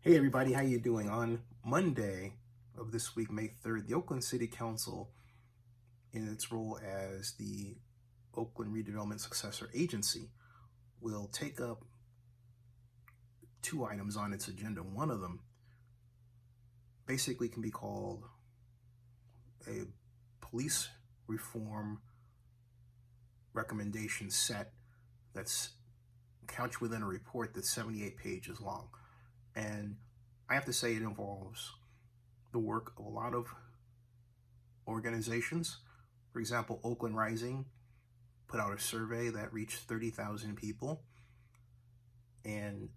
Hey everybody, how you doing? On Monday of this week, May 3rd, the Oakland City Council, in its role as the Oakland Redevelopment Successor Agency, will take up two items on its agenda. One of them basically can be called a police reform recommendation set that's couched within a report that's 78 pages long. And I have to say it involves the work of a lot of organizations. For example, Oakland Rising put out a survey that reached 30,000 people. And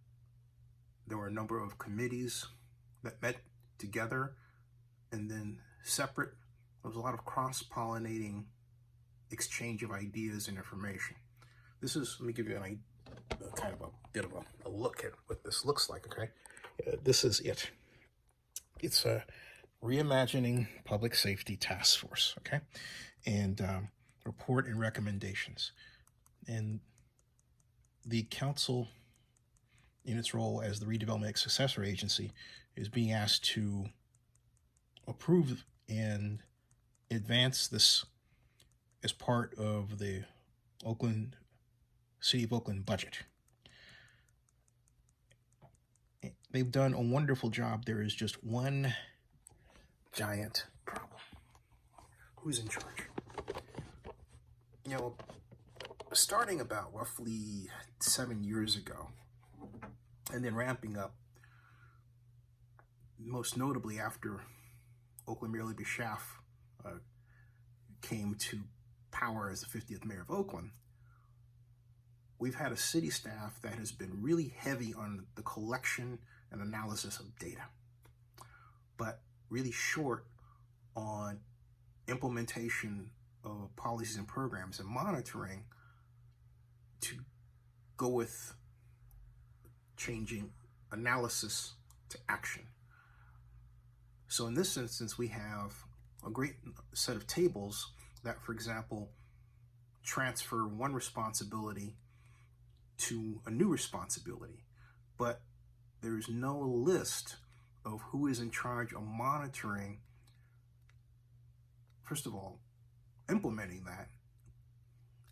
there were a number of committees that met together, and then separate. There was a lot of cross-pollinating exchange of ideas and information. Let me give you kind of a bit of a look at what this looks like, okay? This is it. It's a Reimagining Public Safety Task Force, okay? And report and recommendations. And the council, in its role as the Redevelopment Successor Agency, is being asked to approve and advance this as part of the City of Oakland budget. They've done a wonderful job. There is just one giant problem. Who's in charge? You know, starting about roughly 7 years ago, and then ramping up, most notably after Oakland Mayor Libby Schaaf came to power as the 50th mayor of Oakland, we've had a city staff that has been really heavy on the collection and analysis of data, but really short on implementation of policies and programs and monitoring to go with changing analysis to action. So in this instance, we have a great set of tables that, for example, transfer one responsibility to a new responsibility, but there's no list of who is in charge of monitoring, first of all, implementing that,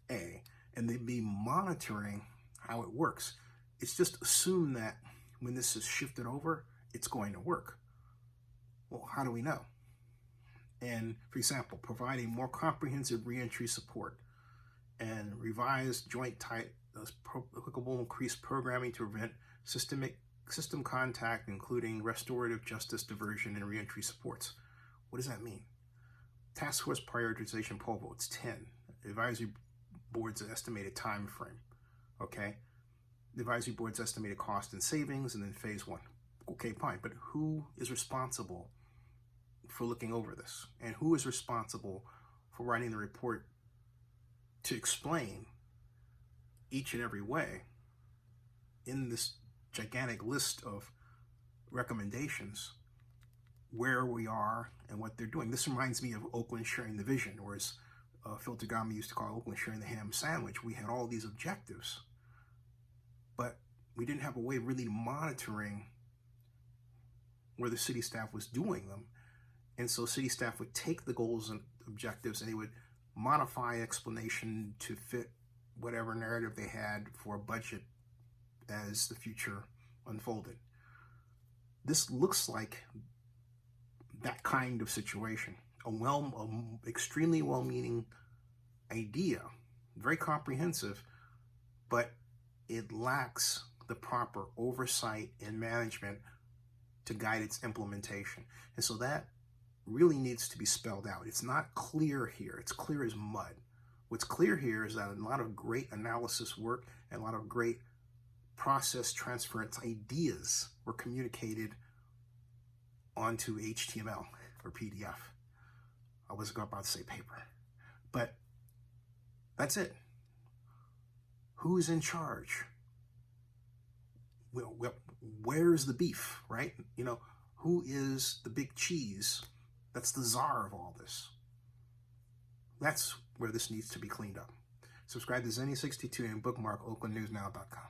and then be monitoring how it works. It's just assumed that when this is shifted over, it's going to work. Well, how do we know? And for example, providing more comprehensive reentry support and revised joint type applicable increased programming to prevent system contact, including restorative justice, diversion, and reentry supports. What does that mean? Task Force prioritization poll votes 10. Advisory Board's estimated time frame. Okay. The Advisory Board's estimated cost and savings, and then phase one. Okay, fine. But who is responsible for looking over this? And who is responsible for writing the report to explain each and every way in this gigantic list of recommendations where we are and what they're doing? This reminds me of Oakland sharing the vision, whereas Phil Tagami used to call Oakland sharing the ham sandwich. We had all these objectives, but we didn't have a way of really monitoring where the city staff was doing them. And so city staff would take the goals and objectives and they would modify explanation to fit whatever narrative they had for a budget as the future unfolded. This looks like that kind of situation. Extremely well-meaning idea, very comprehensive, but it lacks the proper oversight and management to guide its implementation. And so that really needs to be spelled out. It's not clear here. It's clear as mud. What's clear here is that a lot of great analysis work and a lot of great process transference ideas were communicated onto HTML or PDF. I wasn't about to say paper, but that's it. Who's in charge? Well, where's the beef, right? You know, who is the big cheese that's the czar of all this? That's where this needs to be cleaned up. Subscribe to Zenny62 and bookmark oaklandnewsnow.com.